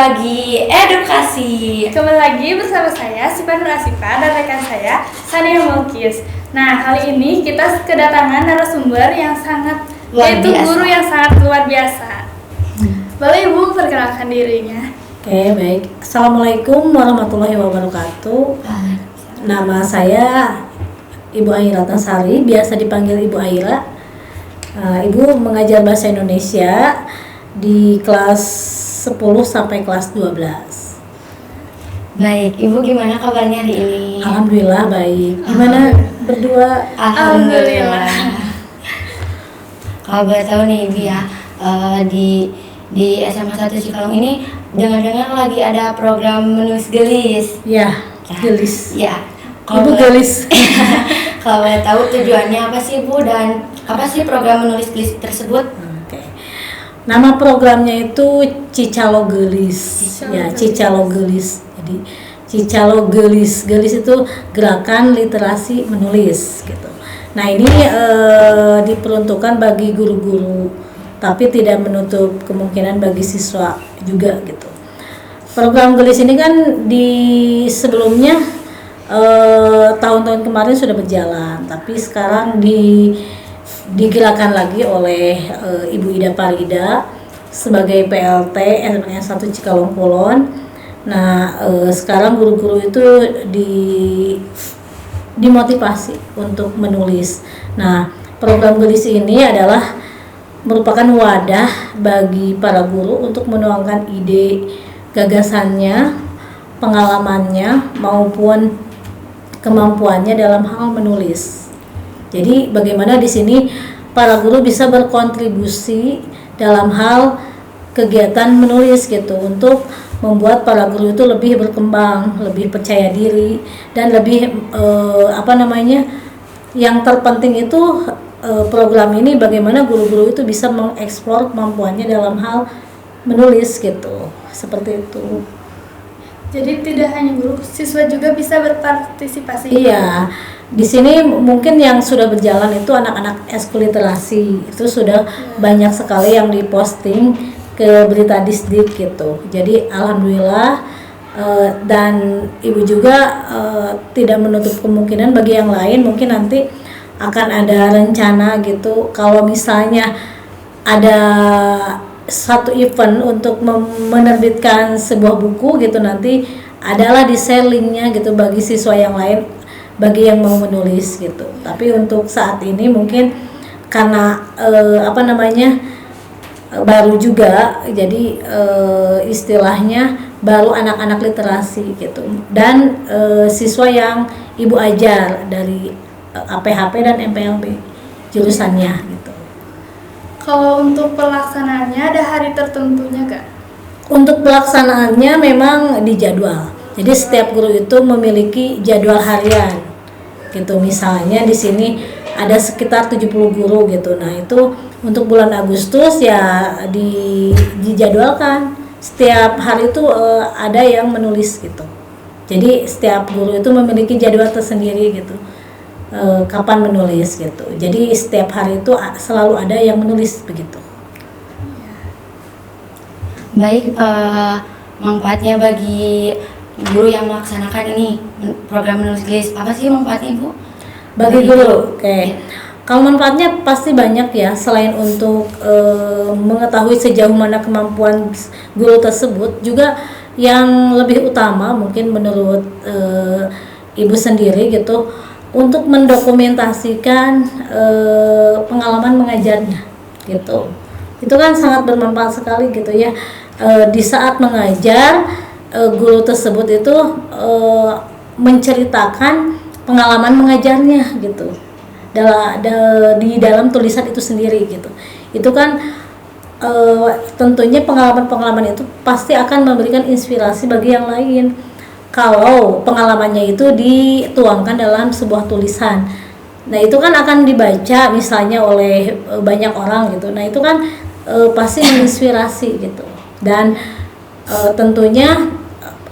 berbagi edukasi. Kembali lagi bersama saya Siva Nur Asifa dan rekan saya Sania Mulkis. Nah, kali ini kita kedatangan narasumber yang sangat yaitu guru yang sangat luar biasa. Boleh Ibu perkenalkan dirinya? Oke, baik. Assalamualaikum warahmatullahi wabarakatuh. Nama saya Ibu Aira Tasari, biasa dipanggil Ibu Aira. Ibu mengajar bahasa Indonesia di kelas 10 sampai kelas 12. Baik, Ibu gimana kabarnya hari ini? Alhamdulillah baik. Gimana berdua? Alhamdulillah. Kalau boleh tahu nih Ibu ya, di SMA 1 Cikalong ini dengar-dengar lagi ada program menulis gelis. Ya, gelis. Ya. Ibu gelis. Kalau boleh tahu tujuannya apa sih Bu dan apa sih program menulis gelis tersebut? Oke. Nama programnya itu Cicalo Gelis. Cicalo Gelis. Jadi Cicalo Gelis. Gelis itu gerakan literasi menulis gitu. Nah, ini diperuntukkan bagi guru-guru, tapi tidak menutup kemungkinan bagi siswa juga gitu. Program Gelis ini kan di sebelumnya tahun-tahun kemarin sudah berjalan, tapi sekarang digerakkan lagi oleh Ibu Ida Parida sebagai PLT SMA 1 Cikalong Kulon. Nah, sekarang guru-guru itu dimotivasi untuk menulis. Nah, program Gelis ini adalah merupakan wadah bagi para guru untuk menuangkan ide, gagasannya, pengalamannya maupun kemampuannya dalam hal menulis. Jadi bagaimana di sini para guru bisa berkontribusi dalam hal kegiatan menulis gitu untuk membuat para guru itu lebih berkembang, lebih percaya diri dan lebih yang terpenting itu program ini bagaimana guru-guru itu bisa mengeksplor kemampuannya dalam hal menulis gitu. Seperti itu. Jadi tidak hanya guru, siswa juga bisa berpartisipasi. Iya, di sini mungkin yang sudah berjalan itu anak-anak eskul literasi itu sudah banyak sekali yang diposting ke berita Disdik gitu. Jadi alhamdulillah dan ibu juga tidak menutup kemungkinan bagi yang lain mungkin nanti akan ada rencana gitu. Kalau misalnya ada satu event untuk menerbitkan sebuah buku gitu, nanti adalah di share linknya gitu bagi siswa yang lain, bagi yang mau menulis gitu. Tapi untuk saat ini mungkin karena baru juga, jadi istilahnya baru anak-anak literasi gitu dan siswa yang ibu ajar dari APHP dan MPLB jurusannya gitu. Kalau untuk pelaksanaannya ada hari tertentunya Kak? Untuk pelaksanaannya memang dijadwal. Jadi setiap guru itu memiliki jadwal harian. Gitu. Misalnya di sini ada sekitar 70 guru gitu. Nah, itu untuk bulan Agustus ya dijadwalkan. Setiap hari itu ada yang menulis gitu. Jadi setiap guru itu memiliki jadwal tersendiri gitu. Kapan menulis gitu. Jadi setiap hari itu selalu ada yang menulis begitu. Baik, manfaatnya bagi guru yang melaksanakan ini program menulis gelis, apa sih manfaatnya Bu? Bagi guru, oke. Kalau manfaatnya pasti banyak ya, selain untuk mengetahui sejauh mana kemampuan guru tersebut, juga yang lebih utama mungkin menurut ibu sendiri gitu, untuk mendokumentasikan pengalaman mengajarnya gitu. Itu kan sangat bermanfaat sekali gitu ya. Di saat mengajar, guru tersebut itu menceritakan pengalaman mengajarnya gitu di dalam tulisan itu sendiri gitu. Itu kan tentunya pengalaman-pengalaman itu pasti akan memberikan inspirasi bagi yang lain kalau pengalamannya itu dituangkan dalam sebuah tulisan. Nah, itu kan akan dibaca misalnya oleh banyak orang gitu. Nah, itu kan pasti menginspirasi gitu. Dan tentunya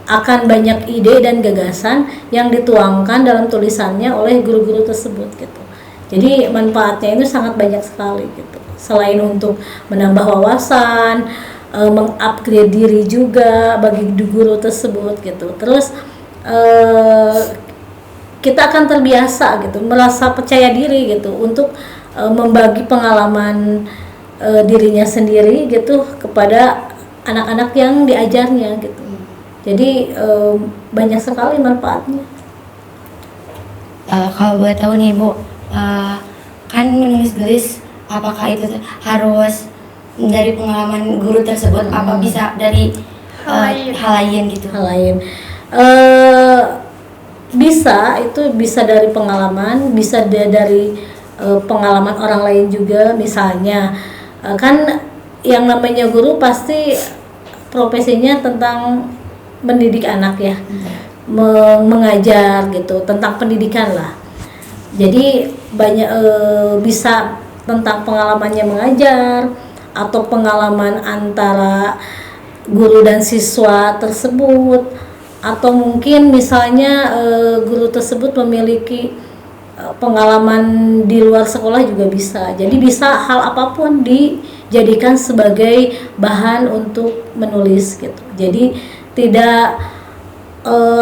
akan banyak ide dan gagasan yang dituangkan dalam tulisannya oleh guru-guru tersebut gitu. Jadi manfaatnya itu sangat banyak sekali gitu. Selain untuk menambah wawasan, mengupgrade diri juga bagi guru tersebut gitu. Terus kita akan terbiasa gitu, merasa percaya diri gitu untuk membagi pengalaman dirinya sendiri gitu kepada anak-anak yang diajarnya gitu. Jadi banyak sekali manfaatnya. Kalau boleh tahu nih Bu, kan menulis gelis apakah itu harus dari pengalaman guru tersebut, apa bisa dari hal lain gitu? Hal lain bisa dari pengalaman, bisa dari pengalaman orang lain juga. Misalnya kan yang namanya guru pasti profesinya tentang mendidik anak ya, mengajar gitu, tentang pendidikan lah. Jadi banyak bisa tentang pengalamannya mengajar atau pengalaman antara guru dan siswa tersebut, atau mungkin misalnya guru tersebut memiliki pengalaman di luar sekolah juga bisa. Jadi bisa hal apapun dijadikan sebagai bahan untuk menulis gitu. Jadi tidak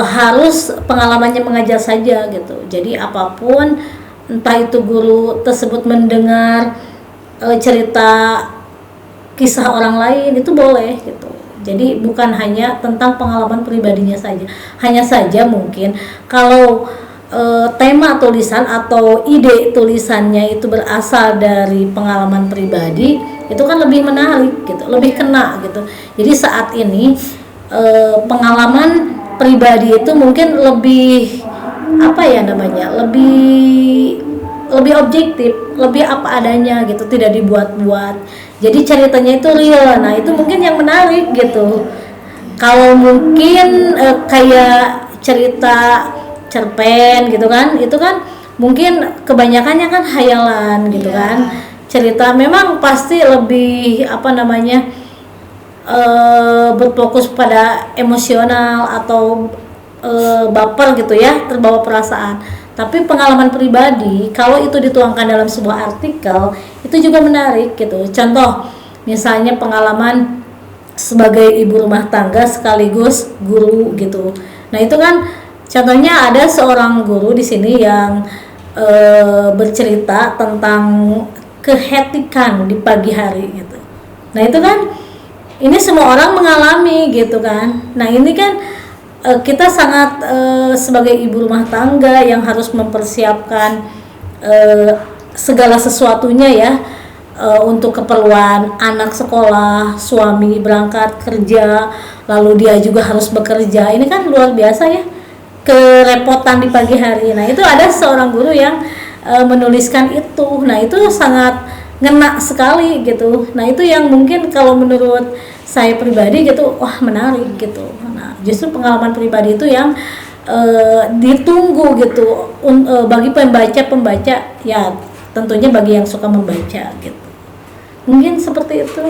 harus pengalamannya mengajar saja gitu. Jadi apapun, entah itu guru tersebut mendengar cerita kisah orang lain, itu boleh gitu. Jadi bukan hanya tentang pengalaman pribadinya saja. Hanya saja mungkin kalau tema tulisan atau ide tulisannya itu berasal dari pengalaman pribadi, itu kan lebih menarik gitu, lebih kena gitu. Jadi saat ini pengalaman pribadi itu mungkin lebih lebih objektif, lebih apa adanya gitu, tidak dibuat-buat. Jadi ceritanya itu real. Nah, itu mungkin yang menarik gitu. Kalau mungkin kayak cerita cerpen gitu kan, itu kan mungkin kebanyakannya kan hayalan gitu kan. Cerita memang pasti lebih berfokus pada emosional atau baper gitu ya, terbawa perasaan. Tapi pengalaman pribadi kalau itu dituangkan dalam sebuah artikel, itu juga menarik gitu. Contoh misalnya pengalaman sebagai ibu rumah tangga sekaligus guru gitu. Nah, itu kan contohnya ada seorang guru di sini yang bercerita tentang kehektikan di pagi hari gitu. Nah, itu kan ini semua orang mengalami gitu kan. Nah, ini kan kita sangat sebagai ibu rumah tangga yang harus mempersiapkan segala sesuatunya ya, untuk keperluan anak sekolah, suami berangkat kerja, lalu dia juga harus bekerja. Ini kan luar biasa ya, kerepotan di pagi hari. Nah, itu ada seorang guru yang menuliskan itu. Nah, itu sangat ngena sekali gitu. Nah, itu yang mungkin kalau menurut saya pribadi gitu, wah menarik gitu. Nah, justru pengalaman pribadi itu yang ditunggu gitu bagi pembaca ya, tentunya bagi yang suka membaca gitu. Mungkin seperti itu.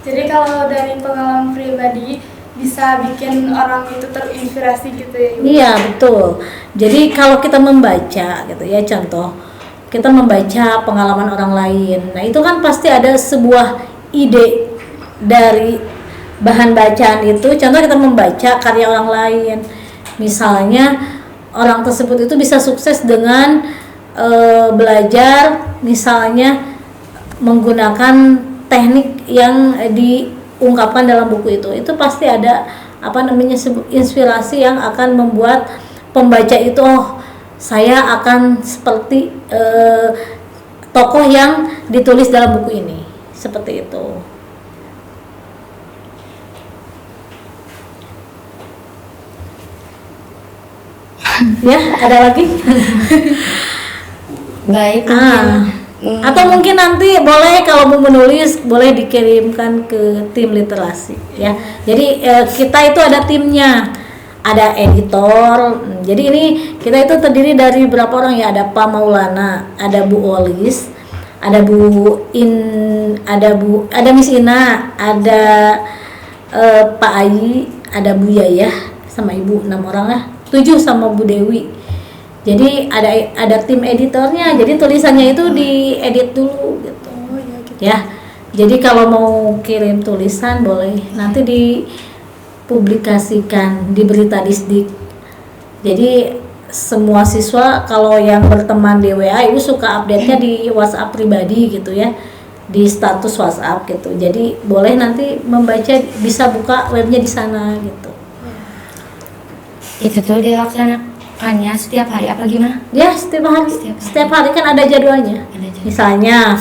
Jadi kalau dari pengalaman pribadi bisa bikin orang itu terinspirasi gitu ya, Ibu? Iya, betul. Jadi kalau kita membaca gitu ya, contoh kita membaca pengalaman orang lain, nah itu kan pasti ada sebuah ide dari bahan bacaan itu. Contoh kita membaca karya orang lain, misalnya orang tersebut itu bisa sukses dengan belajar misalnya menggunakan teknik yang diungkapkan dalam buku itu pasti ada inspirasi yang akan membuat pembaca itu, oh saya akan seperti tokoh yang ditulis dalam buku ini, seperti itu. Ya, ada lagi? Baik. Atau mungkin nanti boleh kalau mau menulis boleh dikirimkan ke tim literasi ya. Jadi kita itu ada timnya, ada editor. Jadi ini kita itu terdiri dari berapa orang ya? Ada Pak Maulana, ada Bu Olis, ada ada Miss Ina, ada Pak Ayi, ada Bu Yayah sama Ibu, 6 orang lah. 7 sama Bu Dewi. Jadi ada tim editornya. Jadi tulisannya itu diedit dulu gitu. Ya. Jadi kalau mau kirim tulisan boleh, nanti dipublikasikan di berita Disdik. Jadi semua siswa kalau yang berteman di WA, ibu suka update-nya di WhatsApp pribadi gitu ya, di status WhatsApp gitu. Jadi boleh nanti membaca, bisa buka webnya di sana gitu. Itu tuh dilaksanakannya setiap hari apa gimana? Ya setiap hari, setiap hari kan ada jadwalnya. Ada jadwal. Misalnya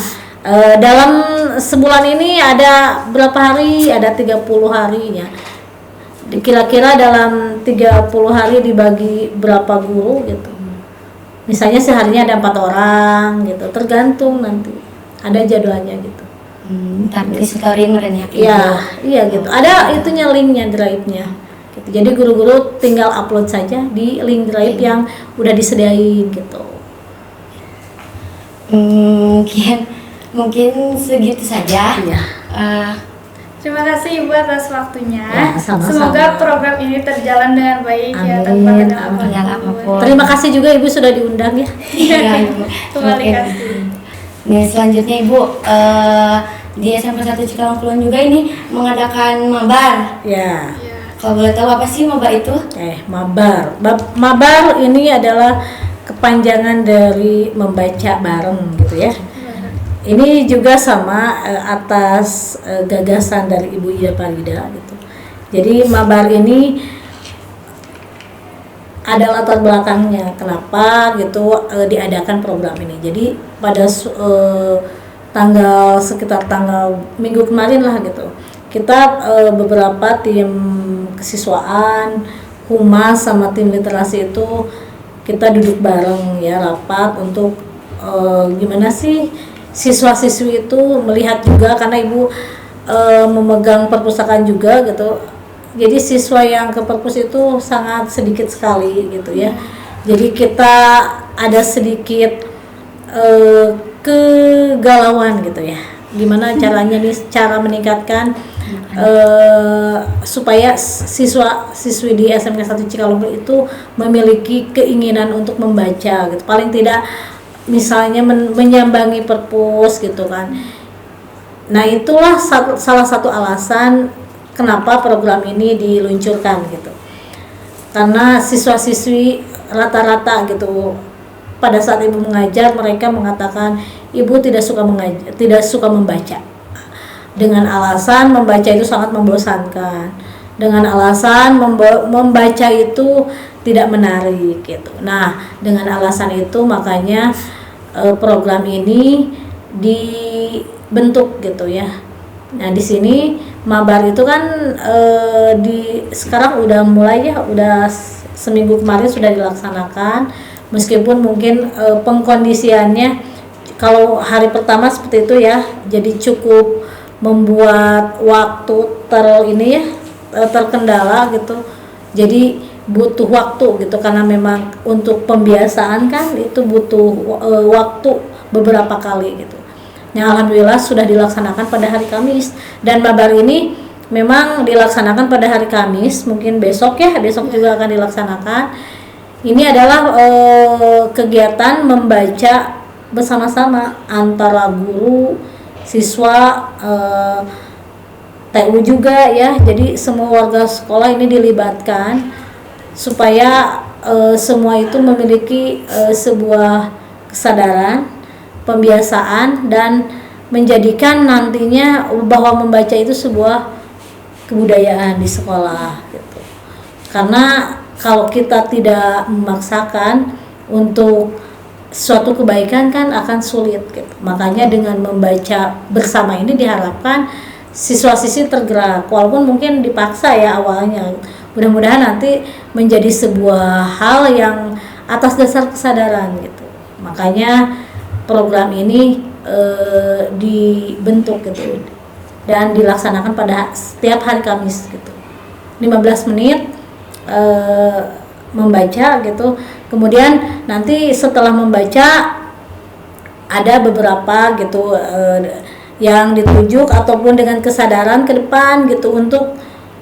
dalam sebulan ini ada berapa hari, ada 30 harinya. Kira-kira dalam 30 hari dibagi berapa guru gitu. Misalnya seharinya ada 4 orang gitu, tergantung nanti. Ada jadwalnya gitu. Ntar di story meren ya. Iya gitu. Ada itunya, linknya, drive-nya. Gitu. Jadi guru-guru tinggal upload saja di link drive yang udah disediain gitu. Mungkin segitu saja. Iya. Terima kasih Ibu atas waktunya. Ya, sama-sama. Semoga program ini terjalan dengan baik ya, tanpa Amin, kendala apapun. apapun. Terima kasih juga Ibu sudah diundang ya. Iya, Ibu. Kembali Oke. kasih. Nih selanjutnya Ibu, di SMP 1 Cikalong Kulon juga ini mengadakan mabar. Ya. Ya. Kalau boleh tahu apa sih mabar itu? Mabar. Mabar ini adalah kepanjangan dari membaca bareng gitu ya. Ini juga sama atas gagasan dari Ibu Ida Farida gitu. Jadi mabar ini ada latar belakangnya kenapa gitu diadakan program ini. Jadi pada sekitar tanggal minggu kemarin lah gitu, kita beberapa tim kesiswaan, humas sama tim literasi itu kita duduk bareng ya, rapat untuk gimana sih siswa-siswi itu melihat juga, karena Ibu memegang perpustakaan juga gitu. Jadi siswa yang ke perpus itu sangat sedikit sekali gitu ya. Jadi kita ada sedikit kegalauan gitu ya. Gimana caranya nih, cara meningkatkan supaya siswa-siswi di SMK 1 Cikalong itu memiliki keinginan untuk membaca gitu. Paling tidak misalnya menyambangi perpus gitu kan. Nah itulah salah satu alasan kenapa program ini diluncurkan gitu. Karena siswa-siswi rata-rata gitu pada saat Ibu mengajar, mereka mengatakan Ibu tidak suka membaca. Dengan alasan membaca itu sangat membosankan. Dengan alasan membaca itu tidak menarik gitu. Nah, dengan alasan itu makanya program ini dibentuk gitu ya. Nah, di sini mabar itu kan sekarang udah mulai ya, udah seminggu kemarin sudah dilaksanakan. Meskipun mungkin pengkondisiannya kalau hari pertama seperti itu ya, jadi cukup membuat waktu terkendala gitu. Jadi butuh waktu gitu, karena memang untuk pembiasaan kan itu butuh waktu beberapa kali gitu. Nah, alhamdulillah sudah dilaksanakan pada hari Kamis, dan mabar ini memang dilaksanakan pada hari Kamis, mungkin besok juga akan dilaksanakan. Ini adalah kegiatan membaca bersama-sama antara guru, siswa, TU juga ya. Jadi semua warga sekolah ini dilibatkan supaya semua itu memiliki sebuah kesadaran, pembiasaan, dan menjadikan nantinya bahwa membaca itu sebuah kebudayaan di sekolah gitu. Karena kalau kita tidak memaksakan untuk suatu kebaikan kan akan sulit gitu. Makanya dengan membaca bersama ini diharapkan siswa-siswi tergerak, walaupun mungkin dipaksa ya awalnya. Mudah-mudahan nanti menjadi sebuah hal yang atas dasar kesadaran gitu. Makanya program ini dibentuk gitu dan dilaksanakan pada setiap hari Kamis gitu. 15 menit membaca gitu. Kemudian nanti setelah membaca ada beberapa gitu yang ditunjuk ataupun dengan kesadaran ke depan gitu untuk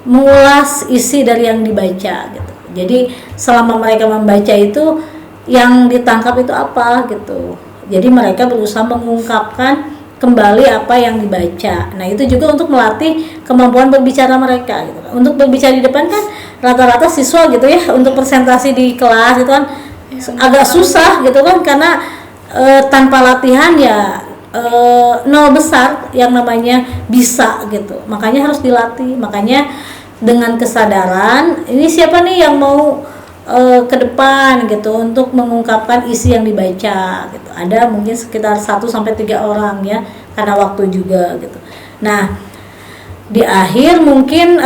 mengulas isi dari yang dibaca gitu. Jadi selama mereka membaca itu yang ditangkap itu apa gitu. Jadi mereka berusaha mengungkapkan kembali apa yang dibaca. Nah itu juga untuk melatih kemampuan berbicara mereka gitu. Untuk berbicara di depan kan rata-rata siswa gitu ya, untuk presentasi di kelas itu kan agak susah gitu kan, karena tanpa latihan ya nol besar yang namanya bisa gitu. Makanya harus dilatih. Makanya dengan kesadaran ini siapa nih yang mau ke depan gitu untuk mengungkapkan isi yang dibaca gitu. Ada mungkin sekitar 1 sampai 3 orang ya, karena waktu juga gitu. Nah, di akhir mungkin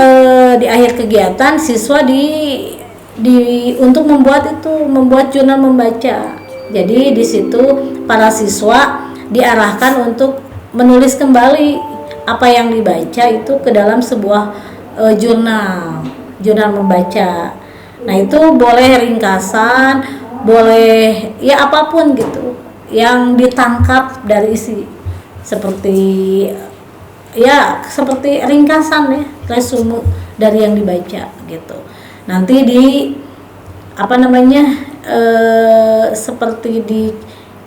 di akhir kegiatan siswa untuk membuat jurnal membaca. Jadi di situ para siswa diarahkan untuk menulis kembali apa yang dibaca itu ke dalam sebuah jurnal membaca. Nah itu boleh ringkasan, boleh ya apapun gitu yang ditangkap dari isi, seperti ringkasan ya, resume dari yang dibaca gitu. Nanti seperti di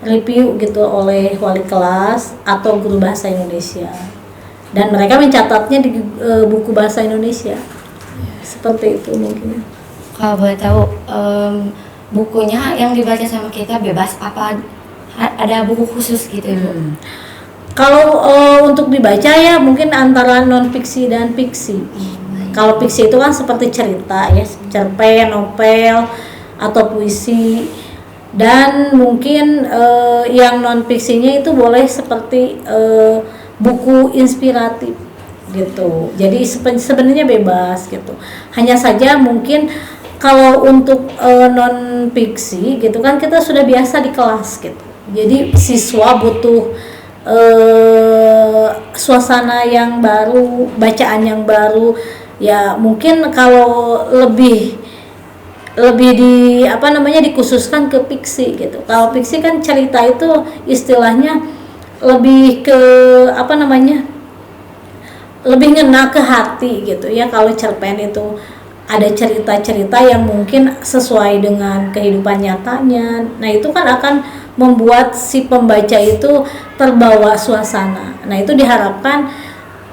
review gitu oleh wali kelas atau guru bahasa Indonesia, dan mereka mencatatnya di buku bahasa Indonesia. Seperti itu mungkin. Kalau boleh tahu, bukunya yang dibaca sama kita bebas apa ada buku khusus gitu Bu? Kalau untuk dibaca ya mungkin antara non fiksi dan fiksi. Kalau fiksi itu kan seperti cerita ya, cerpen, novel atau puisi. Dan mungkin yang non fiksinya itu boleh seperti buku inspiratif gitu. Jadi sebenarnya bebas gitu. Hanya saja mungkin kalau untuk non fiksi gitu kan kita sudah biasa di kelas gitu. Jadi siswa butuh suasana yang baru, bacaan yang baru. Ya mungkin kalau lebih dikhususkan ke fiksi gitu. Kalau fiksi kan cerita itu istilahnya lebih ke lebih ngena ke hati gitu ya. Kalau cerpen itu ada cerita-cerita yang mungkin sesuai dengan kehidupan nyatanya. Nah itu kan akan membuat si pembaca itu terbawa suasana. Nah itu diharapkan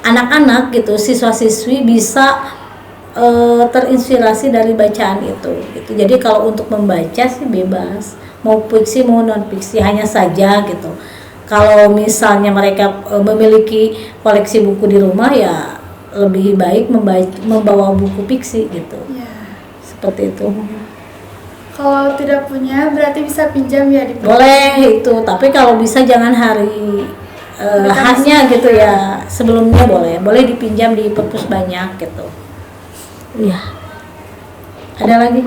anak-anak gitu, siswa-siswi bisa terinspirasi dari bacaan itu gitu. Jadi kalau untuk membaca sih bebas, mau fiksi mau non fiksi, hanya saja gitu kalau misalnya mereka memiliki koleksi buku di rumah ya lebih baik membawa buku fiksi gitu Ya. Seperti itu. Kalau tidak punya berarti bisa pinjam ya di Boleh itu, tapi kalau bisa jangan hari haknya gitu ya, sebelumnya boleh dipinjam di perpus banyak gitu. Iya. Ada lagi?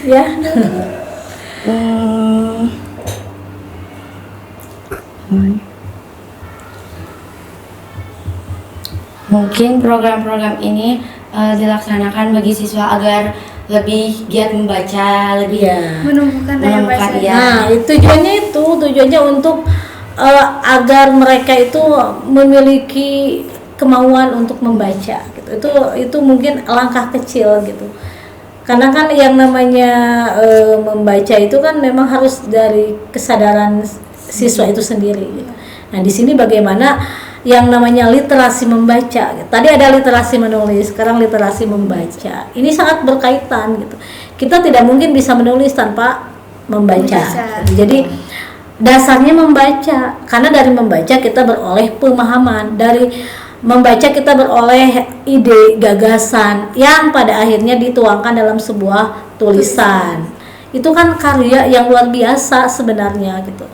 Ya. Mungkin program-program ini dilaksanakan bagi siswa agar lebih giat membaca, lebih menumbuhkan daya baca. Nah, tujuannya untuk agar mereka itu memiliki kemauan untuk membaca gitu. Itu mungkin langkah kecil gitu. Karena kan yang namanya membaca itu kan memang harus dari kesadaran siswa itu sendiri gitu. Nah, di sini bagaimana yang namanya literasi membaca. Tadi ada literasi menulis, sekarang literasi membaca. Ini sangat berkaitan gitu. Kita tidak mungkin bisa menulis tanpa membaca. Jadi dasarnya membaca. Karena dari membaca kita beroleh pemahaman, dari membaca kita beroleh ide, gagasan yang pada akhirnya dituangkan dalam sebuah tulisan. Itu kan karya yang luar biasa sebenarnya gitu.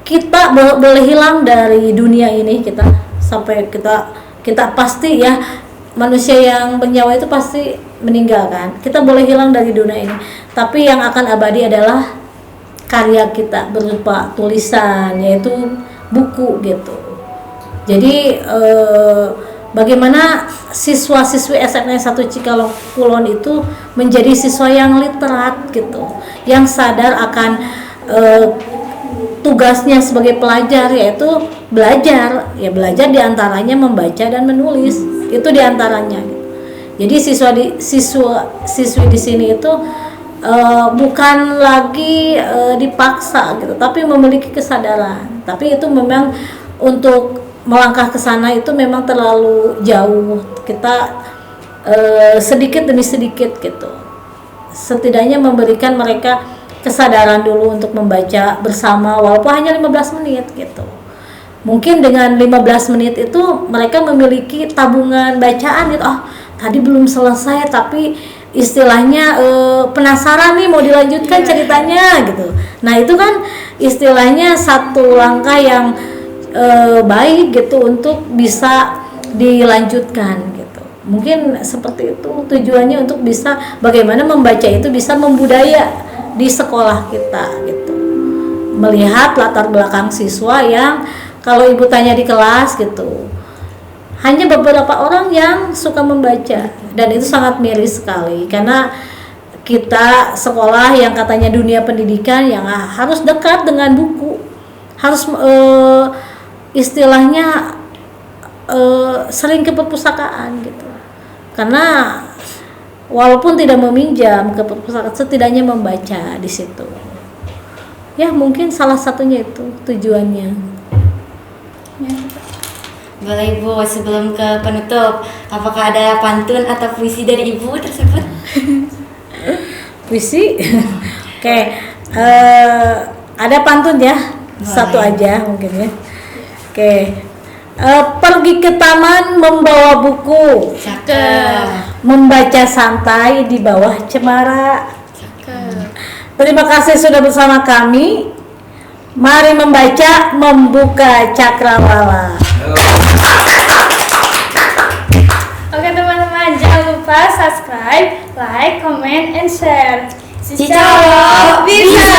Kita boleh hilang dari dunia ini, kita sampai kita pasti ya, manusia yang bernyawa itu pasti meninggal kan. Kita boleh hilang dari dunia ini, tapi yang akan abadi adalah karya kita berupa tulisan, yaitu buku gitu. Jadi bagaimana siswa-siswi SMA 1 Cikalong Kulon itu menjadi siswa yang literat gitu, yang sadar akan tugasnya sebagai pelajar, yaitu belajar diantaranya membaca dan menulis, itu diantaranya. Jadi siswi di sini itu bukan lagi dipaksa gitu, tapi memiliki kesadaran. Tapi itu memang untuk melangkah ke sana itu memang terlalu jauh. Kita sedikit demi sedikit gitu. Setidaknya memberikan mereka kesadaran dulu untuk membaca bersama, walaupun hanya 15 menit gitu. Mungkin dengan 15 menit itu mereka memiliki tabungan bacaan gitu. Oh, tadi belum selesai tapi istilahnya penasaran nih mau dilanjutkan ceritanya gitu. Nah, itu kan istilahnya satu langkah yang baik gitu untuk bisa dilanjutkan gitu. Mungkin seperti itu tujuannya, untuk bisa bagaimana membaca itu bisa membudaya di sekolah kita gitu. Melihat latar belakang siswa yang kalau ibu tanya di kelas gitu, hanya beberapa orang yang suka membaca, dan itu sangat miris sekali karena kita sekolah yang katanya dunia pendidikan yang harus dekat dengan buku, harus istilahnya sering ke perpustakaan gitu. Karena walaupun tidak meminjam ke perpustakaan, setidaknya membaca di situ. Ya, mungkin salah satunya itu tujuannya. Ya. Boleh Ibu, sebelum ke penutup, apakah ada pantun atau puisi dari Ibu tersebut? Puisi? Oke, ada pantun ya, satu aja mungkin ya. Oke, pergi ke taman membawa buku, Cakep. membaca santai di bawah cemara. Terima kasih sudah bersama kami. Mari membaca, membuka cakrawala. Oke teman-teman, jangan lupa subscribe, like, comment, and share. Ciao, bisa!